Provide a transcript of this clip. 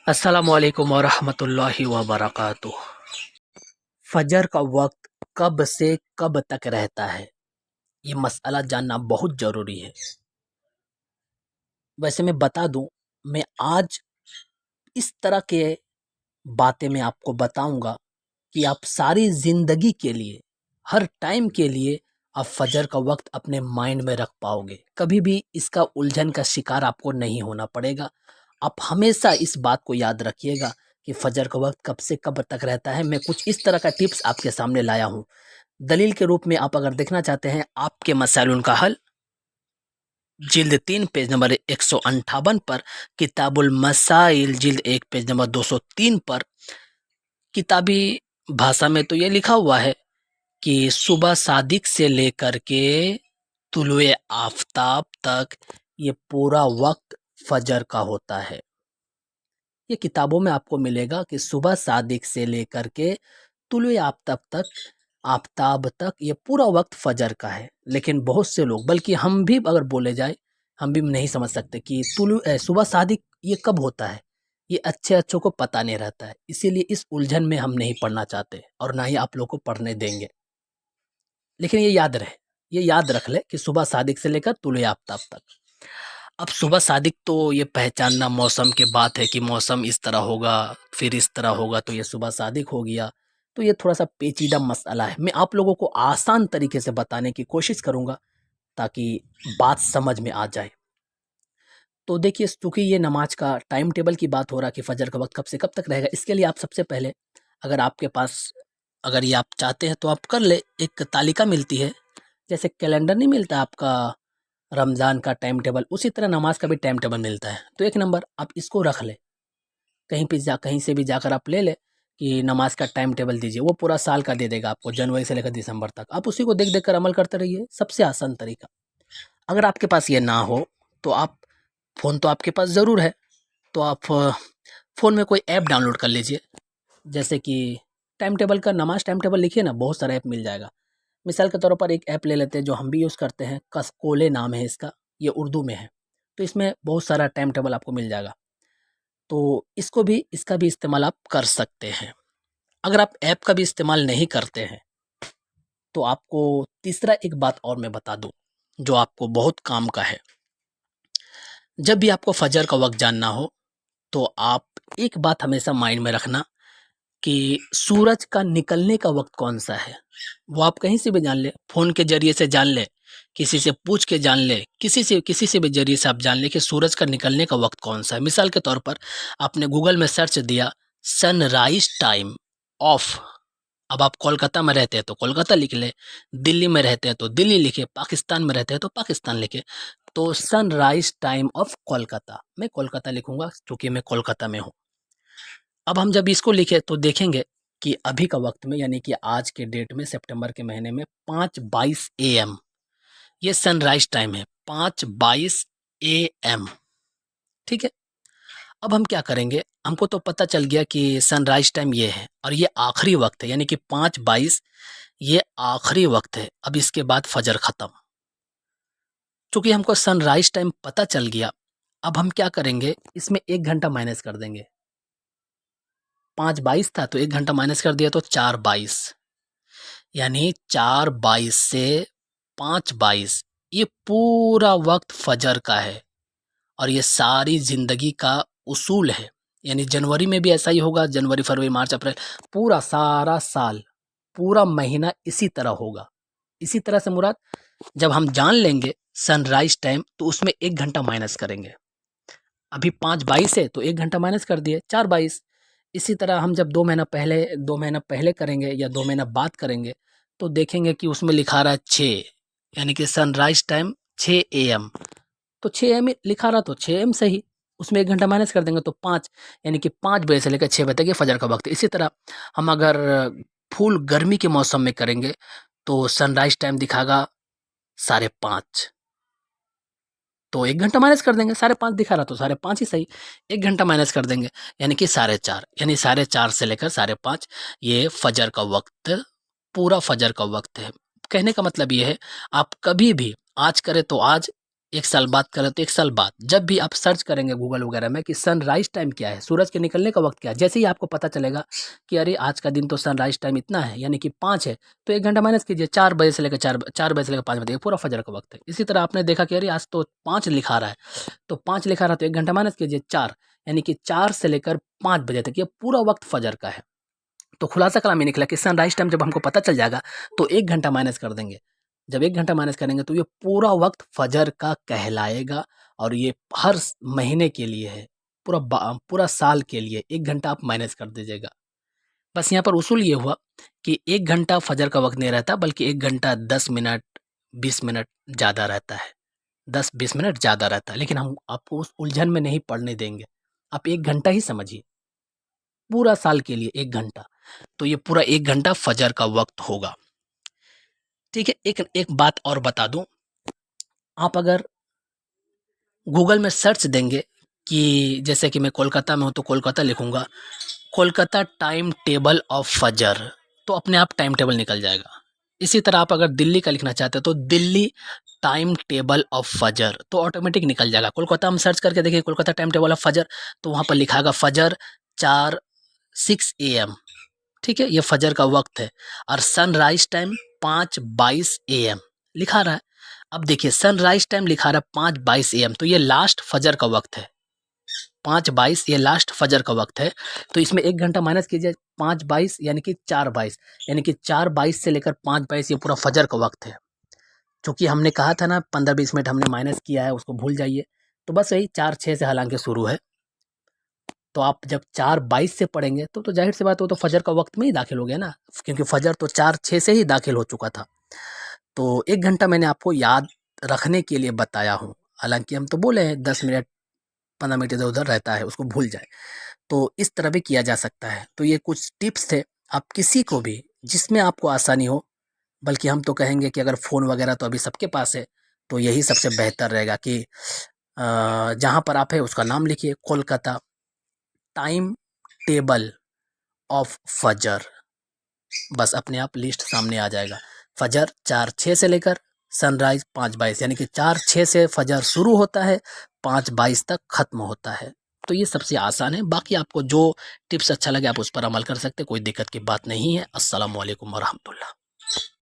अस्सलामुअलैकुम वरहमतुल्लाहि वबरकातुह। फजर का वक्त कब से कब तक रहता है, ये मसला जानना बहुत ज़रूरी है। वैसे मैं बता दूं, मैं आज इस तरह के बातें मैं आपको बताऊंगा कि आप सारी ज़िंदगी के लिए, हर टाइम के लिए आप फजर का वक्त अपने माइंड में रख पाओगे। कभी भी इसका उलझन का शिकार आपको नहीं होना पड़ेगा। आप हमेशा इस बात को याद रखिएगा कि फजर का वक्त कब से कब तक रहता है। मैं कुछ इस तरह का टिप्स आपके सामने लाया हूँ। दलील के रूप में आप अगर देखना चाहते हैं आपके मसाइल का हल, जिल्द 3 पेज नंबर 158 पर, किताबुल मसाइल जिल्द 1 पेज नंबर 203 पर, किताबी भाषा में तो ये लिखा हुआ है कि सुबह सादिक से लेकर के तुलुए आफताब तक ये पूरा वक्त फजर का होता है। ये किताबों में आपको मिलेगा कि सुबह सादिक से लेकर के तुलुए आफताब तक ये पूरा वक्त फजर का है। लेकिन बहुत से लोग, बल्कि हम भी अगर बोले जाए, हम भी नहीं समझ सकते कि सुबह सादिक ये कब होता है। ये अच्छे अच्छों को पता नहीं रहता है, इसीलिए इस उलझन में हम नहीं पढ़ना चाहते और ना ही आप लोग को पढ़ने देंगे। लेकिन ये याद रख ले कि सुबह सादिक से लेकर तुलुए आफताब तक। अब सुबह सादिक तो ये पहचानना मौसम के बात है कि मौसम इस तरह होगा, फिर इस तरह होगा, तो ये सुबह सादिक हो गया। तो ये थोड़ा सा पेचीदा मसला है। मैं आप लोगों को आसान तरीके से बताने की कोशिश करूंगा ताकि बात समझ में आ जाए। तो देखिए, चूंकि ये नमाज का टाइम टेबल की बात हो रहा है कि फजर का वक्त कब से कब तक रहेगा, इसके लिए आप सबसे पहले, अगर आपके पास, अगर ये आप चाहते हैं तो आप कर ले। एक तालिका मिलती है, जैसे कैलेंडर नहीं मिलता आपका रमज़ान का टाइम टेबल, उसी तरह नमाज का भी टाइम टेबल मिलता है। तो एक नंबर आप इसको रख ले, कहीं से भी जाकर आप ले ले कि नमाज का टाइम टेबल दीजिए। वो पूरा साल का दे देगा आपको, जनवरी से लेकर दिसंबर तक। आप उसी को देख देख कर अमल करते रहिए, सबसे आसान तरीका। अगर आपके पास ये ना हो तो आप, फ़ोन तो आपके पास ज़रूर है, तो आप फ़ोन में कोई ऐप डाउनलोड कर लीजिए। जैसे कि टाइम टेबल का, नमाज टाइम टेबल लिखिए ना, बहुत सारा ऐप मिल जाएगा। मिसाल के तौर पर एक ऐप ले लेते हैं जो हम भी यूज़ करते हैं, कसकोले नाम है इसका, ये उर्दू में है। तो इसमें बहुत सारा टाइम टेबल आपको मिल जाएगा। तो इसका भी इस्तेमाल आप कर सकते हैं। अगर आप ऐप का भी इस्तेमाल नहीं करते हैं तो आपको तीसरा एक बात और मैं बता दूं जो आपको बहुत काम का है। जब भी आपको फजर का वक्त जानना हो तो आप एक बात हमेशा माइंड में रखना कि सूरज का निकलने का वक्त कौन सा है। वो आप कहीं से भी जान ले, फ़ोन के ज़रिए से जान ले, किसी से पूछ के जान ले, किसी से भी ज़रिए से आप जान ले कि सूरज का निकलने का वक्त कौन सा है। मिसाल के तौर पर आपने गूगल में सर्च दिया सनराइज़ टाइम ऑफ, अब आप कोलकाता में रहते हैं तो कोलकाता लिख लें, दिल्ली में रहते हैं तो दिल्ली लिखें, पाकिस्तान में रहते हैं तो पाकिस्तान लिखें। तो सनराइज़ टाइम ऑफ कोलकाता, मैं कोलकाता लिखूँगा क्योंकि मैं कोलकाता में हूँ। अब हम जब इसको लिखे तो देखेंगे कि अभी का वक्त में, यानी कि आज के डेट में, सितंबर के महीने में 5:22 AM ये सनराइज टाइम है, 5:22 AM। ठीक है। अब हम क्या करेंगे, हमको तो पता चल गया कि सनराइज टाइम ये है और ये आखिरी वक्त है, यानी कि 5:22 ये आखिरी वक्त है। अब इसके बाद फजर खत्म। चूंकि हमको सनराइज टाइम पता चल गया, अब हम क्या करेंगे, इसमें 1 घंटा माइनस कर देंगे। 5:22 था तो 1 घंटा माइनस कर दिया तो 4:22, यानी 4:22 से 5:22 ये पूरा वक्त फजर का है और ये सारी ज़िंदगी का उसूल है। यानी जनवरी में भी ऐसा ही होगा, जनवरी, फरवरी, मार्च, अप्रैल, पूरा सारा साल, पूरा महीना इसी तरह होगा। इसी तरह से मुराद, जब हम जान लेंगे सनराइज टाइम तो उसमें 1 घंटा माइनस करेंगे। अभी 5:22 है तो 1 घंटा माइनस कर दिए, 4:22। इसी तरह हम जब 2 महीना पहले करेंगे या 2 महीना बाद करेंगे तो देखेंगे कि उसमें लिखा रहा है 6, यानी कि सनराइज टाइम 6 AM। तो 6 AM लिखा रहा तो 6 AM सही, उसमें 1 घंटा माइनस कर देंगे तो 5, यानी कि 5 बजे से लेकर 6 बजे तक ये फजर का वक्त है। इसी तरह हम अगर फुल गर्मी के मौसम में करेंगे तो सनराइज टाइम दिखागा 5:30, तो 1 घंटा माइनस कर देंगे, 5:30 दिखा रहा तो 5:30 ही सही, 1 घंटा माइनस कर देंगे, यानी कि 4:30, यानी 4:30 से लेकर 5:30 ये फजर का वक्त, पूरा फजर का वक्त है। कहने का मतलब ये है, आप कभी भी आज करें तो आज, 1 साल बाद करें तो 1 साल बाद जब भी आप सर्च करेंगे गूगल वगैरह में कि सनराइज़ टाइम क्या है, सूरज के निकलने का वक़्त क्या है, जैसे ही आपको पता चलेगा कि अरे आज का दिन तो सनराइज़ टाइम इतना है यानी कि 5 है, तो 1 घंटा माइनस कीजिए 4 बजे से लेकर 4 बजे से लेकर 5 बजे, ये पूरा फजर का वक़्त है। इसी तरह आपने देखा कि अरे आज तो 5 लिखा रहा है, तो 5 लिखा रहा है तो 1 घंटा माइनस कीजिए 4 यानी कि 4 से लेकर 5 बजे तक ये पूरा वक़्त फजर का है। तो खुलासा कलाम ये निकला कि सनराइज़ टाइम जब हमको पता चल जाएगा तो 1 घंटा माइनस कर देंगे। जब 1 घंटा माइनस करेंगे तो ये पूरा वक़्त फजर का कहलाएगा और ये हर महीने के लिए है, पूरा साल के लिए 1 घंटा आप माइनस कर दीजिएगा। बस यहाँ पर उसूल ये हुआ कि 1 घंटा फजर का वक़्त नहीं रहता बल्कि 1 घंटा 10 मिनट, 20 मिनट ज़्यादा रहता है। 10-20 मिनट ज़्यादा रहता है, लेकिन हम आपको उस उलझन में नहीं पड़ने देंगे। आप 1 घंटा ही समझिए, पूरा साल के लिए 1 घंटा। तो ये पूरा 1 घंटा फजर का वक़्त होगा। ठीक है, एक एक बात और बता दूँ, आप अगर गूगल में सर्च देंगे कि जैसे कि मैं कोलकाता में हूँ तो कोलकाता लिखूँगा, कोलकाता टाइम टेबल ऑफ फजर, तो अपने आप टाइम टेबल निकल जाएगा। इसी तरह आप अगर दिल्ली का लिखना चाहते हो तो दिल्ली टाइम टेबल ऑफ फजर, तो ऑटोमेटिक निकल जाएगा। कोलकाता हम सर्च करके देखिए कोलकाता टाइम टेबल ऑफ फजर, तो वहाँ पर लिखा होगा फजर 6 AM। ठीक है, ये फजर का वक्त है और सनराइज टाइम 5:22 AM लिखा रहा है। अब देखिए सनराइज टाइम लिखा रहा है 5:22 AM, तो ये लास्ट फजर का वक्त है। 5:22 ये लास्ट फजर का वक्त है, तो इसमें 1 घंटा माइनस कीजिए 5:22 यानी कि 4:22, यानी कि 4:22 से लेकर 5:22 ये पूरा फजर का वक्त है। चूँकि हमने कहा था ना 15-20 मिनट हमने माइनस किया है, उसको भूल जाइए। तो बस वही 4-6 से हालांकि शुरू है। तो आप जब 4:22 से पढ़ेंगे तो ज़ाहिर-सी बात है वो तो फजर का वक़्त में ही दाखिल हो गया ना, क्योंकि फजर तो 4-6 से ही दाखिल हो चुका था। तो 1 घंटा मैंने आपको याद रखने के लिए बताया हूँ। हालाँकि हम तो बोले हैं 10 मिनट, 15 मिनट इधर-उधर रहता है, उसको भूल जाएँ। तो इस तरह भी किया जा सकता है। तो ये कुछ टिप्स थे, आप किसी को भी जिसमें आपको आसानी हो, बल्कि हम तो कहेंगे कि अगर फ़ोन वगैरह तो अभी सबके पास है, तो यही सबसे बेहतर रहेगा कि जहाँ पर आप हैं उसका नाम लिखिए, कोलकाता टाइम टेबल ऑफ फजर, बस अपने आप लिस्ट सामने आ जाएगा। फजर 4-6 से लेकर सनराइज 5:22 यानी कि 4-6 से फजर शुरू होता है, 5:22 तक ख़त्म होता है। तो ये सबसे आसान है, बाकी आपको जो टिप्स अच्छा लगे आप उस पर अमल कर सकते हैं, कोई दिक्कत की बात नहीं है। अस्सलामु अलैकुम व रहमतुल्लाह।